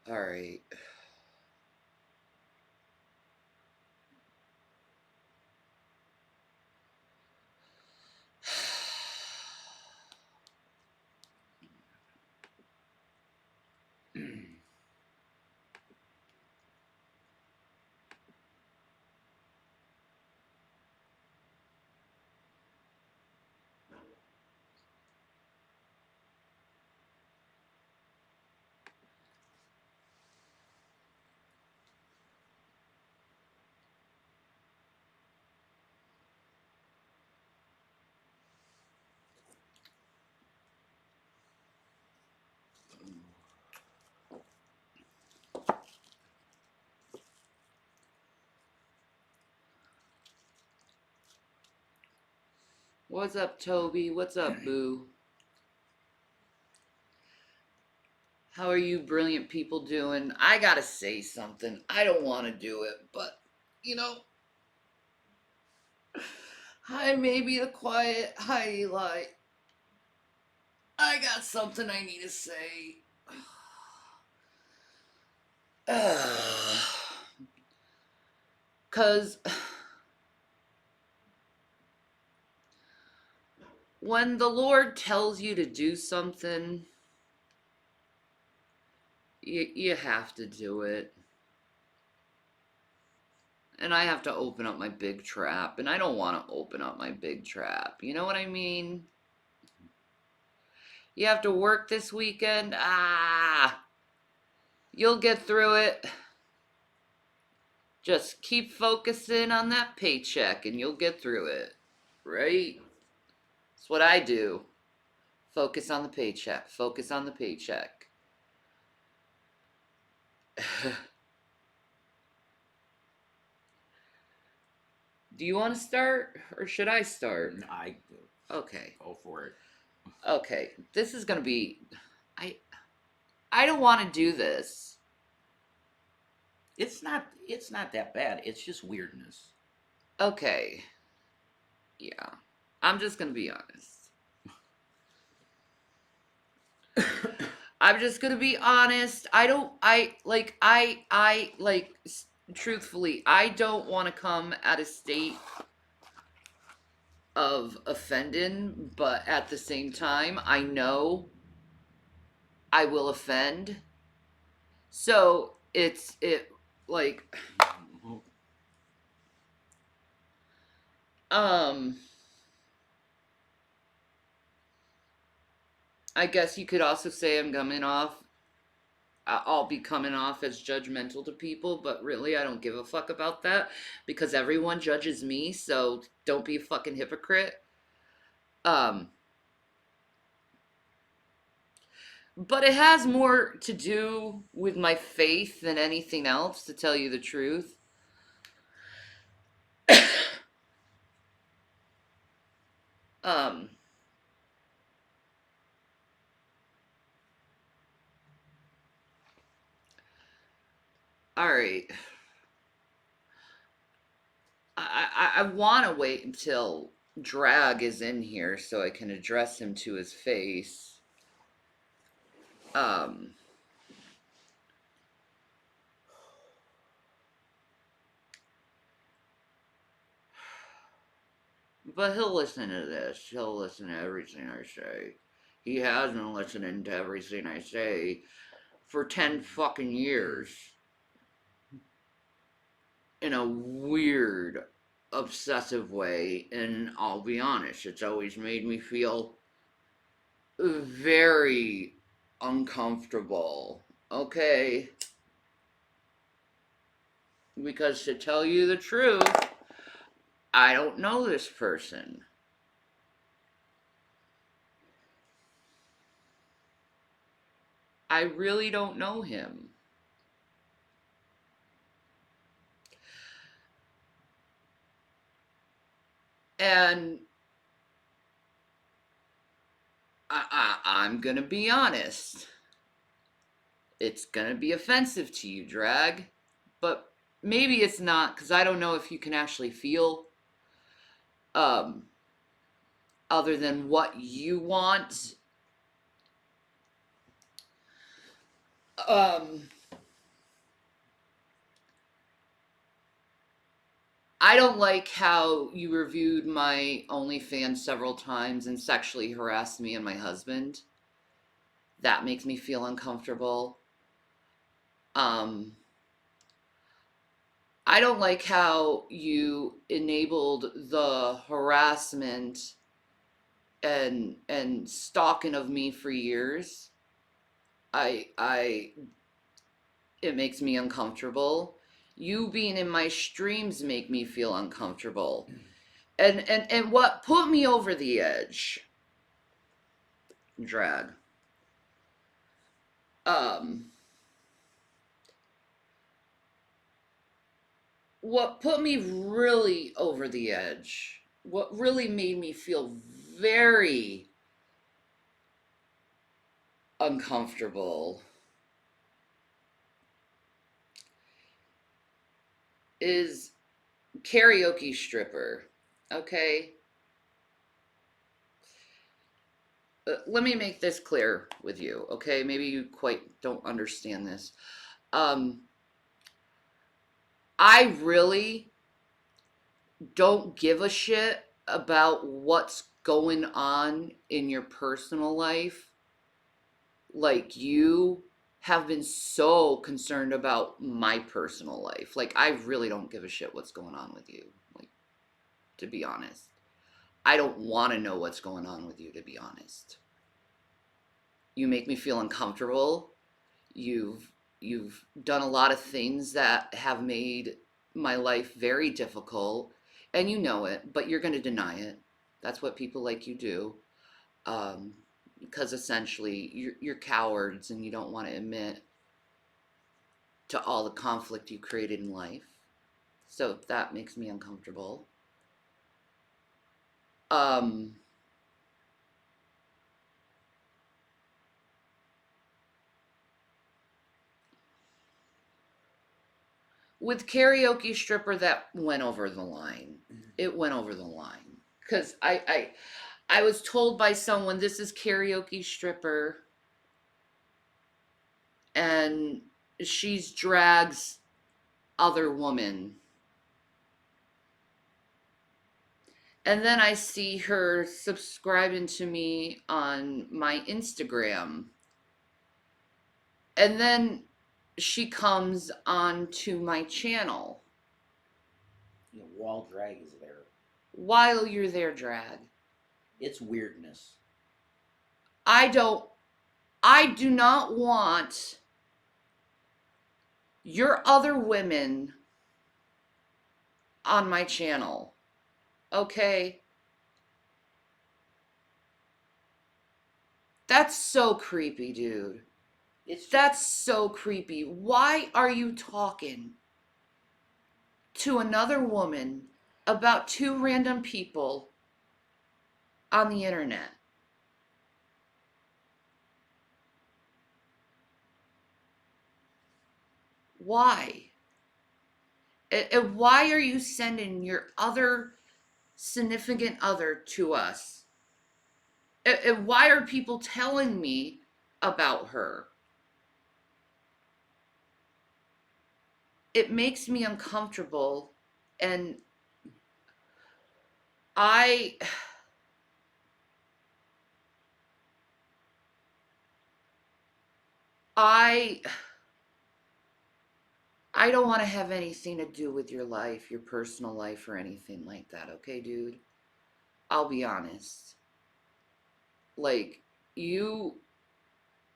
All right. What's up, Toby? What's up, Boo? How are you brilliant people doing? I gotta say something. I don't want to do it, but, you know, hi, maybe the quiet, hi, Eli. I got something I need to say. Because when the Lord tells you to do something, you have to do it. And I have to open up my big trap, and I don't want to open up my big trap. You know what I mean? You have to work this weekend? You'll get through it. Just keep focusing on that paycheck and you'll get through it. Right? That's what I do. Focus on the paycheck. Focus on the paycheck. Do you want to start or should I start? I do. Okay. Go for it. Okay. This is going to be I don't want to do this. It's not that bad. It's just weirdness. Okay. Yeah. I'm just going to be honest. I'm just gonna be honest. Truthfully, I don't want to come at a state of offending, but at the same time, I know I will offend. So like, um, I guess you could also say I'll be coming off as judgmental to people, but really I don't give a fuck about that because everyone judges me, so don't be a fucking hypocrite. Um, but it has more to do with my faith than anything else, to tell you the truth. um, all right. I want to wait until Drag is in here so I can address him to his face. Um, but he'll listen to this. He'll listen to everything I say. He has been listening to everything I say for 10 fucking years. In a weird, obsessive way, and I'll be honest, it's always made me feel very uncomfortable. Okay? Because to tell you the truth, I don't know this person. I really don't know him. And I'm gonna be honest. It's gonna be offensive to you, Drag. But maybe it's not, because I don't know if you can actually feel um, other than what you want. Um, I don't like how you reviewed my OnlyFans several times and sexually harassed me and my husband. That makes me feel uncomfortable. Um, I don't like how you enabled the harassment and stalking of me for years. I it makes me uncomfortable. You being in my streams make me feel uncomfortable. And what put me over the edge, drag. Um what put me really over the edge, what really made me feel very uncomfortable is karaoke stripper. Okay? Let me make this clear with you, okay? Maybe you quite don't understand this. Um, I really don't give a shit about what's going on in your personal life. Like, you have been so concerned about my personal life. Like, I really don't give a shit what's going on with you. Like, to be honest, I don't want to know what's going on with you, to be honest. You make me feel uncomfortable. You've done a lot of things that have made my life very difficult, and you know it, but you're going to deny it. That's what people like you do, um, because essentially you're cowards and you don't want to admit to all the conflict you created in life. So that makes me uncomfortable. Um, with karaoke stripper, that went over the line. It went over the line because I was told by someone this is karaoke stripper and she's drags other woman. And then I see her subscribing to me on my Instagram. And then she comes on to my channel. You know, wall drag is there. While you're there, drag. It's weirdness. I don't I do not want your other women on my channel. Okay? That's so creepy, dude. It's just, That's so creepy. Why are you talking to another woman about two random people on the internet? Why? And why are you sending your other significant other to us? And why are people telling me about her? It makes me uncomfortable, and I I I don't want to have anything to do with your life, your personal life, or anything like that, okay, dude? I'll be honest. Like, you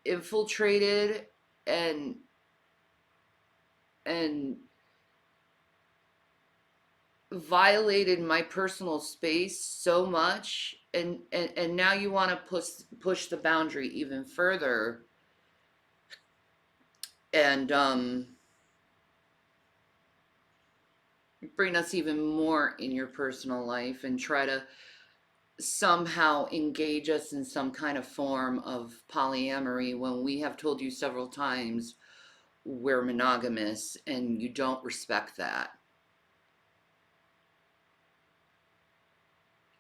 infiltrated and and violated my personal space so much, and now you want to push the boundary even further and bring us even more in your personal life and try to somehow engage us in some kind of form of polyamory when we have told you several times we're monogamous and you don't respect that.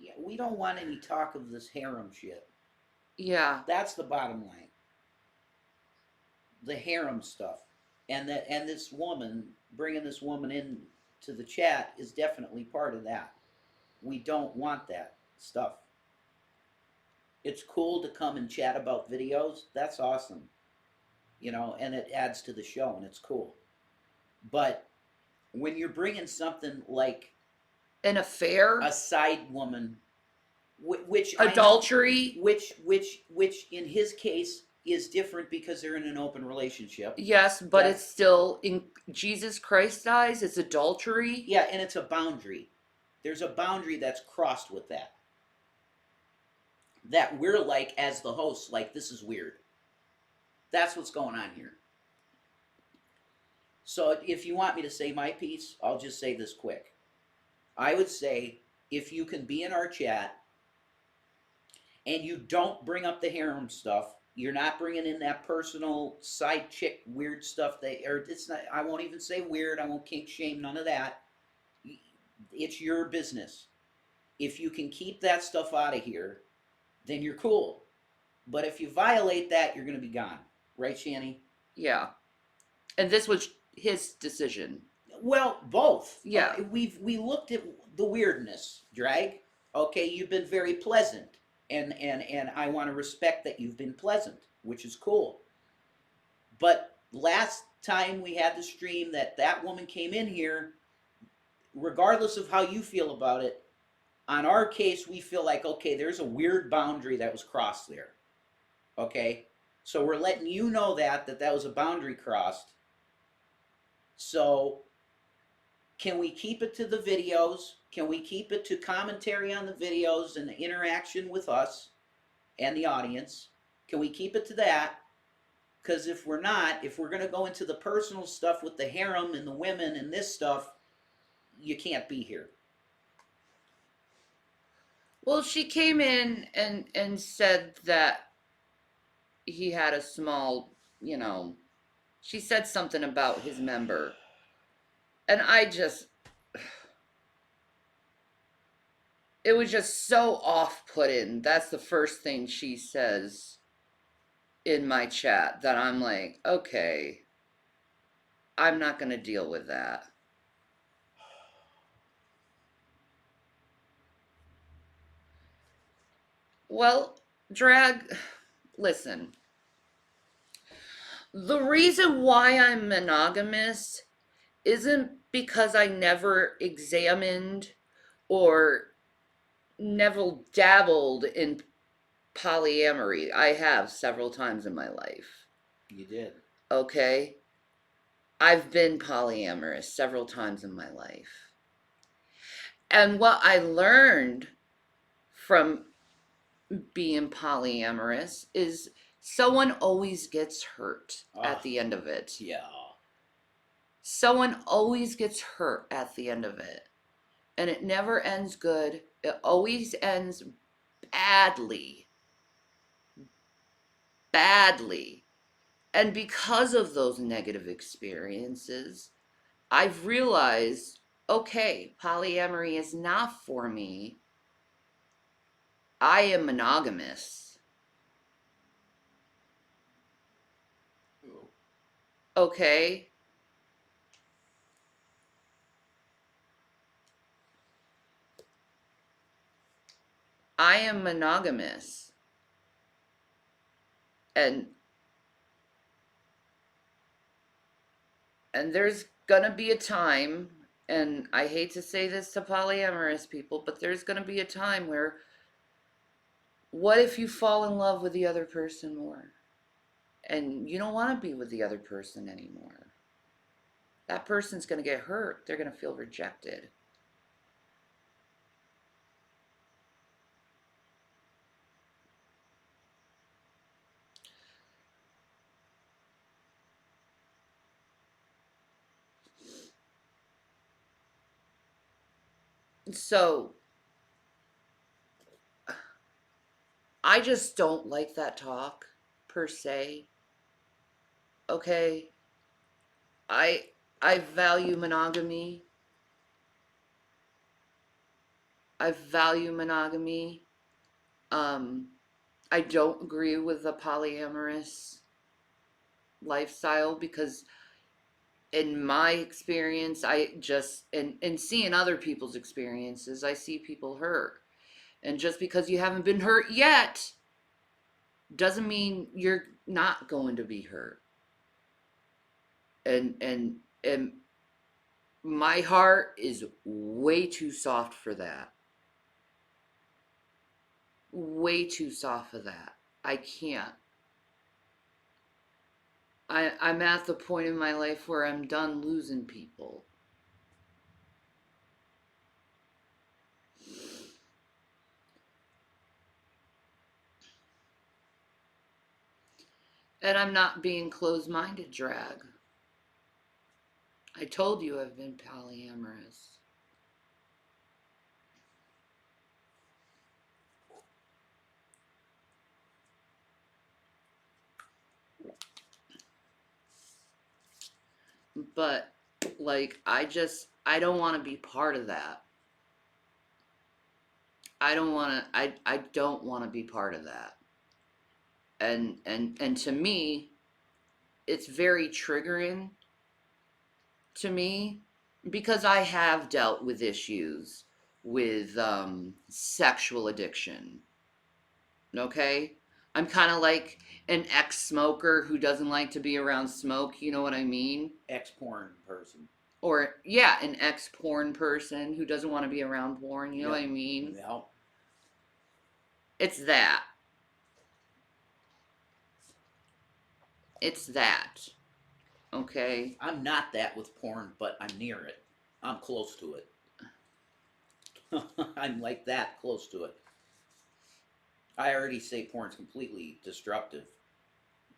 yeah, we don't want any talk of this harem shit. Yeah. That's the bottom line. The harem stuff, and this woman bringing this woman in to the chat is definitely part of that. We don't want that stuff. It's cool to come and chat about videos. That's awesome. And it adds to the show and it's cool. But when you're bringing something like An affair, a side woman, which adultery, which in his case is different because they're in an open relationship. yes, but it's still, in Jesus Christ's eyes, it's adultery. Yeah, and it's a boundary. There's a boundary that's crossed with that. That we're like, as the hosts, like, this is weird. That's what's going on here. So if you want me to say my piece, I'll just say this quick. I would say if you can be in our chat and you don't bring up the harem stuff, you're not bringing in that personal side chick weird stuff. It's not. I won't even say weird. I won't kink shame. None of that. It's your business. If you can keep that stuff out of here, then you're cool. But if you violate that, you're going to be gone. Right, Shanny? Yeah. And this was his decision. Well, both. Yeah. We looked at the weirdness, Drag. Okay, you've been very pleasant. And I want to respect that you've been pleasant, which is cool. But last time we had the stream that woman came in here, regardless of how you feel about it, on our case, we feel like, okay, there's a weird boundary that was crossed there. Okay? So we're letting you know that was a boundary crossed. So can we keep it to the videos? Can we keep it to commentary on the videos and the interaction with us and the audience? Can we keep it to that? Because if we're going to go into the personal stuff with the harem and the women and this stuff, you can't be here. Well, she came in and said that he had a small, she said something about his member. And it was just so off-putting. That's the first thing she says in my chat that I'm like, okay, I'm not going to deal with that. Well, Drag, listen. The reason why I'm monogamous isn't because I never examined or never dabbled in polyamory. I have several times in my life. You did. Okay? I've been polyamorous several times in my life. And what I learned from being polyamorous is someone always gets hurt at the end of it. Yeah. Someone always gets hurt at the end of it. And it never ends good. It always ends badly. Badly. And because of those negative experiences, I've realized, okay, polyamory is not for me. I am monogamous. Okay? I am monogamous. And there's gonna be a time, and I hate to say this to polyamorous people, but there's gonna be a time where, what if you fall in love with the other person more? And you don't want to be with the other person anymore. That person's gonna get hurt. They're gonna feel rejected. So I just don't like that talk per se. Okay? I value monogamy. I value monogamy. I don't agree with the polyamorous lifestyle because in my experience, I just and seeing other people's experiences, I see people hurt. And just because you haven't been hurt yet doesn't mean you're not going to be hurt. And my heart is way too soft for that. Way too soft for that. I can't. I'm at the point in my life where I'm done losing people. And I'm not being closed minded, Drag. I told you I've been polyamorous. But, like, I don't want to be part of that. I don't want to be part of that. And to me, it's very triggering to me because I have dealt with issues with sexual addiction. Okay? I'm kind of like an ex smoker who doesn't like to be around smoke. You know what I mean? Ex porn person. Or, yeah, an ex porn person who doesn't want to be around porn. You know what I mean? Yep. It's that. It's that. Okay? I'm not that with porn, but I'm near it. I'm close to it. I'm like that close to it. I already say porn's completely destructive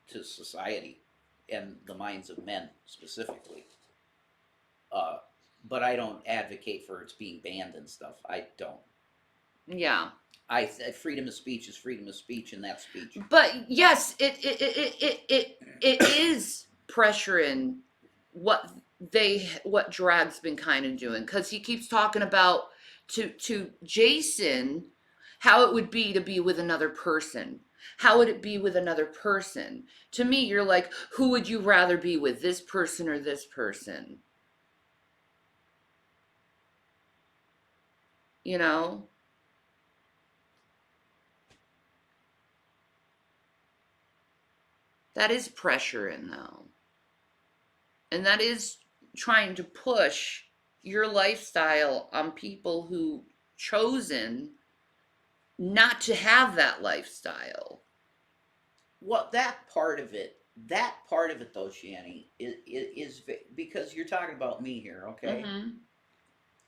to society and the minds of men specifically. Uh, but I don't advocate for its being banned and stuff. I don't. Yeah. Freedom of speech is freedom of speech, and that's speech. But yes, it is pressuring what Drag's been kind of doing, because he keeps talking about to Jason how it would be to be with another person. How would it be with another person? To me, you're like, who would you rather be with, this person or this person? You know? That is pressuring, though. And that is trying to push your lifestyle on people who chosen not to have that lifestyle. Well, that part of it though, Shanny, is because you're talking about me here, okay? Mm-hmm.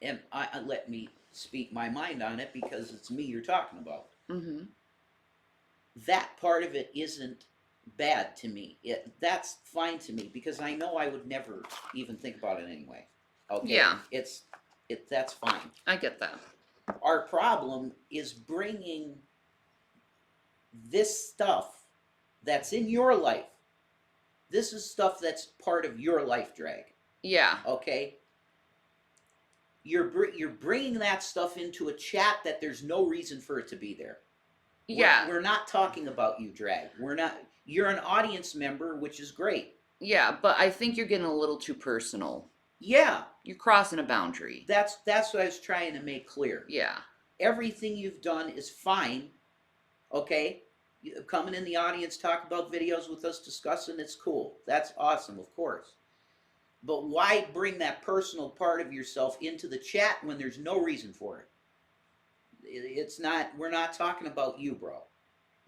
And I let me speak my mind on it because it's me you're talking about. Mm-hmm. That part of it isn't bad to me. That's fine to me because I know I would never even think about it anyway. Okay. Yeah. That's fine. I get that. Our problem is bringing this stuff that's in your life. This is stuff that's part of your life, Drag. Yeah. Okay. You're bringing that stuff into a chat that there's no reason for it to be there. Yeah. We're not talking about you, Drag. We're not. You're an audience member, which is great. Yeah, but I think you're getting a little too personal. Yeah. You're crossing a boundary. That's what I was trying to make clear. Yeah. Everything you've done is fine. Okay? Coming in the audience, talk about videos with us, discussing, it's cool. That's awesome, of course. But why bring that personal part of yourself into the chat when there's no reason for it? It's not, we're not talking about you, bro.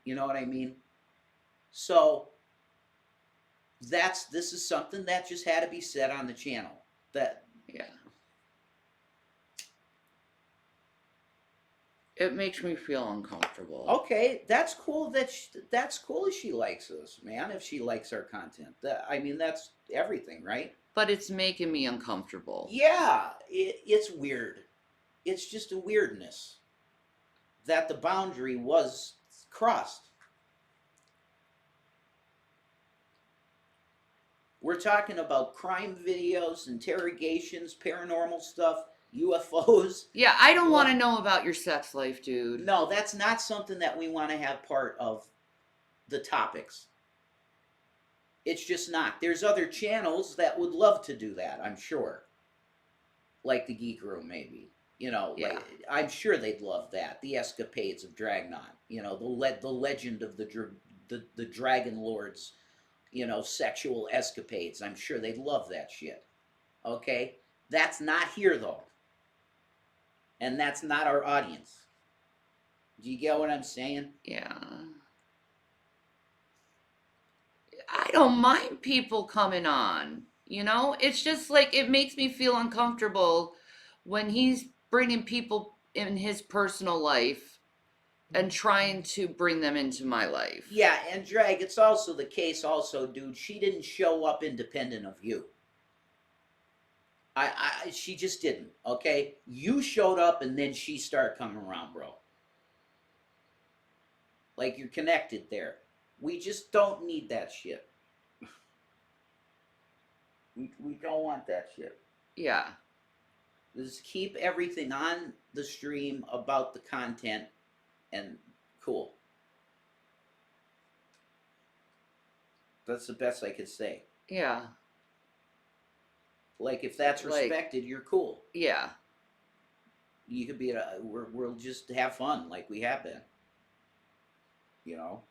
You know what I mean? So this is something that just had to be said on the channel. That Yeah. It makes me feel uncomfortable. Okay, that's cool. That's cool if she likes us, man. If she likes our content, I mean, that's everything, right? But it's making me uncomfortable. Yeah, it's weird. It's just a weirdness that the boundary was crossed. We're talking about crime videos, interrogations, paranormal stuff, UFOs. Yeah, I don't want to know about your sex life, dude. No, that's not something that we want to have part of the topics. It's just not. There's other channels that would love to do that, I'm sure. Like the Geek Room, maybe. You know, Yeah. like I'm sure they'd love that. The escapades of Dragnon. You know, the legend of the Dragon Lord's, you know, sexual escapades. I'm sure they'd love that shit. Okay? That's not here though. And that's not our audience. Do you get what I'm saying? Yeah. I don't mind people coming on. You know, it's just like it makes me feel uncomfortable when he's bringing people in his personal life and trying to bring them into my life. Yeah, and Drag, it's also the case also, dude, she didn't show up independent of you. She just didn't, okay? You showed up and then she started coming around, bro. Like you're connected there. We just don't need that shit. We don't want that shit. Yeah. Just keep everything on the stream about the content and cool. That's the best I could say. Yeah. Like if that's Like, respected, you're cool. yeah. You could be we'll just have fun like we have been. You know.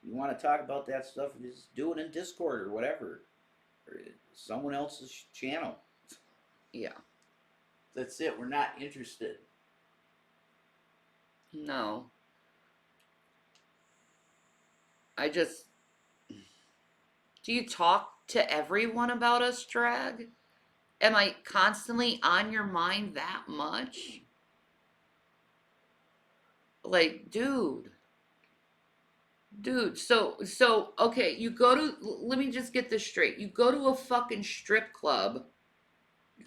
You want to talk about that stuff? Just do it in Discord or whatever, or someone else's channel. Yeah. That's it. We're not interested. No. I just. Do you talk to everyone about us, Drag? Am I constantly on your mind that much? Like, dude, so okay, you go to, let me just get this straight. You go to a fucking strip club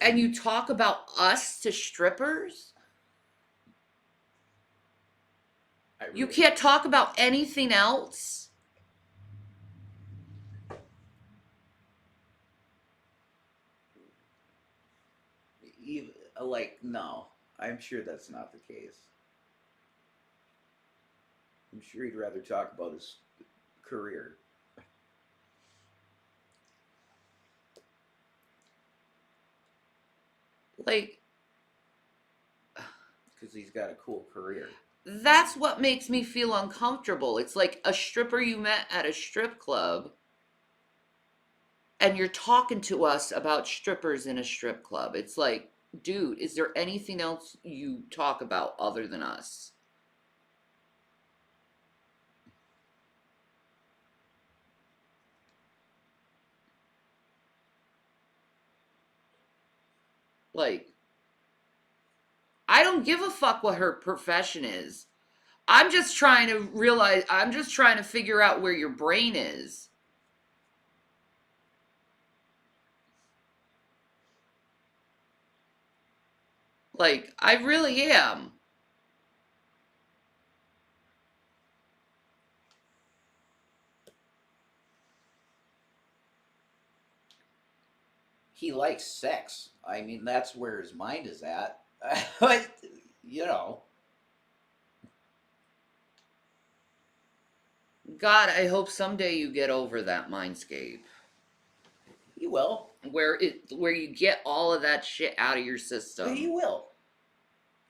and you talk about us to strippers? Really, You can't talk about anything else? even, like no. I'm sure that's not the case. I'm sure he'd rather talk about his career. Like, Because he's got a cool career. that's what makes me feel uncomfortable. It's like a stripper you met at a strip club and you're talking to us about strippers in a strip club. It's like, dude, is there anything else you talk about other than us? Like, I don't give a fuck what her profession is. I'm just trying to figure out where your brain is. Like, I really am. He likes sex. I mean, that's where his mind is at. But, you know. God, I hope someday you get over that mindscape. He will. Where you get all of that shit out of your He system. will.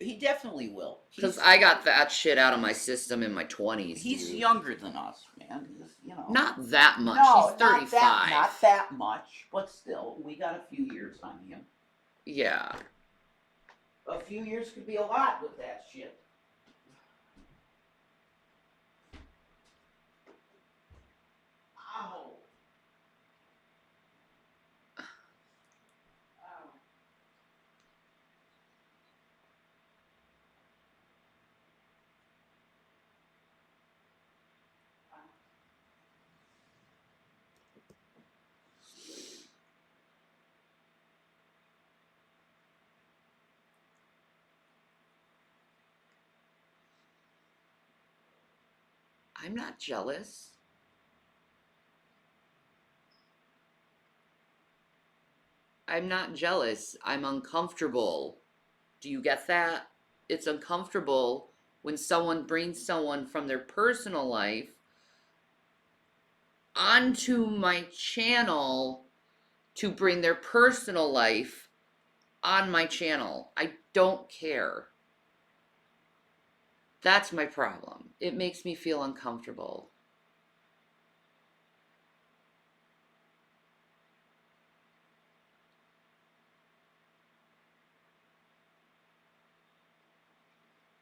He definitely will. Because I got that shit out of my system in my 20s. He's dude. younger than us, man. You know. Not that much. No, He's 35. not that much, but still, we got a few years on him. Yeah. A few years could be a lot with that shit. Ow. Ow. I'm not jealous. I'm not jealous. I'm uncomfortable. Do you get that? It's uncomfortable when someone brings someone from their personal life onto my channel to bring their personal life on my channel. I don't care. That's my problem. It makes me feel uncomfortable.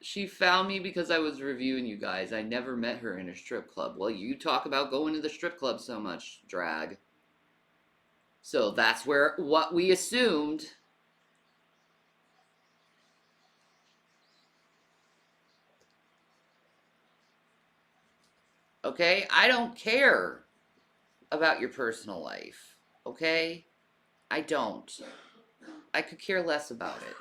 She found me because I was reviewing you guys. I never met her in a strip club. Well, you talk about going to the strip club so much, drag. So that's where what we assumed. Okay? I don't care about your personal life. Okay? I don't. I could care less about it.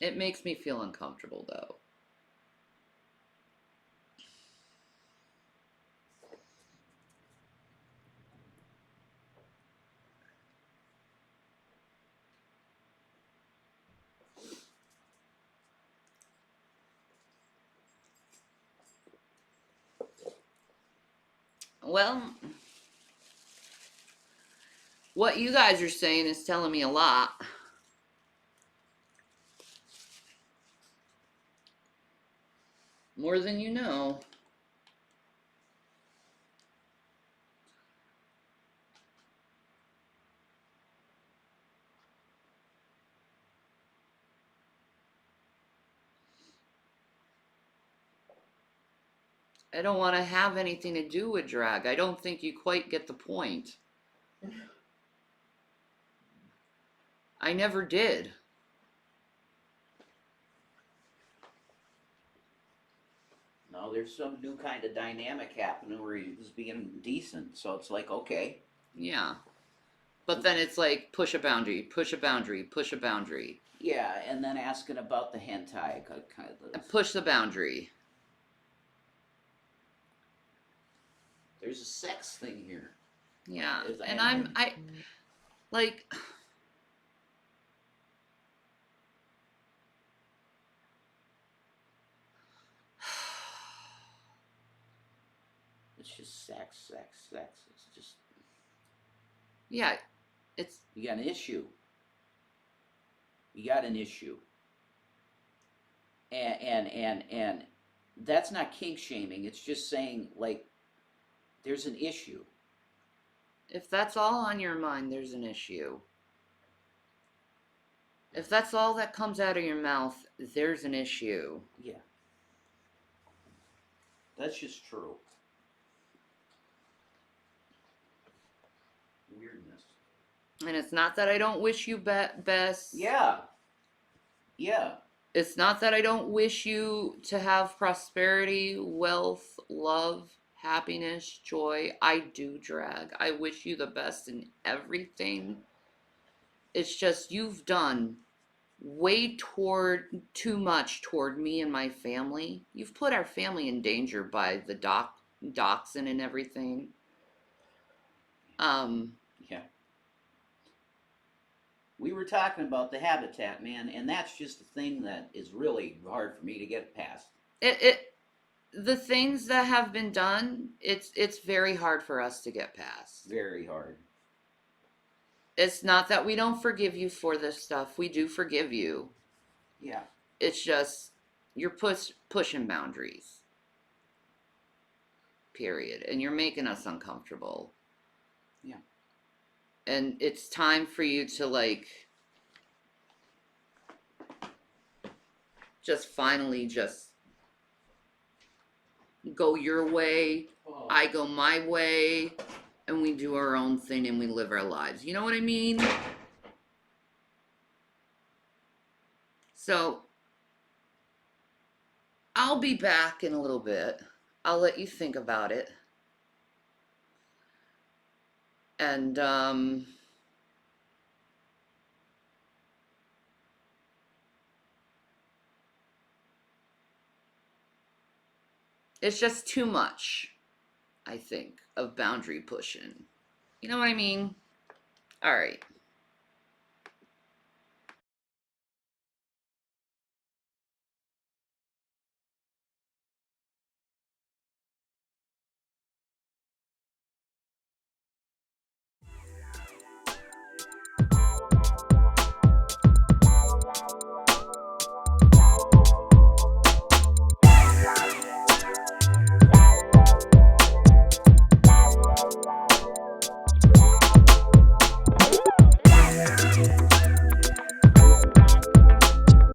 It makes me feel uncomfortable, though. Well, what you guys are saying is telling me a lot. More than you know. I don't want to have anything to do with drag. I don't think you quite get the point. I never did. No, there's some new kind of dynamic happening where he's being decent. So it's like, okay. Yeah. But then it's like push a boundary, push a boundary, push a boundary. Yeah, and then asking about the hentai kind of. Push the boundary. There's a sex thing here. Yeah. And I like It's just sex. It's just. Yeah, it's. You got an issue. You got an issue. And that's not kink shaming. It's just saying, like, there's an issue. If that's all on your mind, there's an issue. If that's all that comes out of your mouth, there's an issue. Yeah. That's just true. Weirdness. And it's not that I don't wish you best. Yeah. Yeah. It's not that I don't wish you to have prosperity, wealth, love, happiness, joy. I do, drag. I wish you the best in everything. It's just you've done way too much toward me and my family. You've put our family in danger by the doxing and everything. Yeah. We were talking about the habitat, man, and that's just the thing that is really hard for me to get past. The things that have been done, it's very hard for us to get past. Very hard. It's not that we don't forgive you for this stuff. We do forgive you. Yeah. It's just you're pushing boundaries. Period. And you're making us uncomfortable. Yeah. And it's time for you to like just finally just go your way, I go my way, and we do our own thing and we live our lives. You know what I mean? So I'll be back in a little bit. I'll let you think about it. And it's just too much, I think, of boundary pushing. You know what I mean? All right.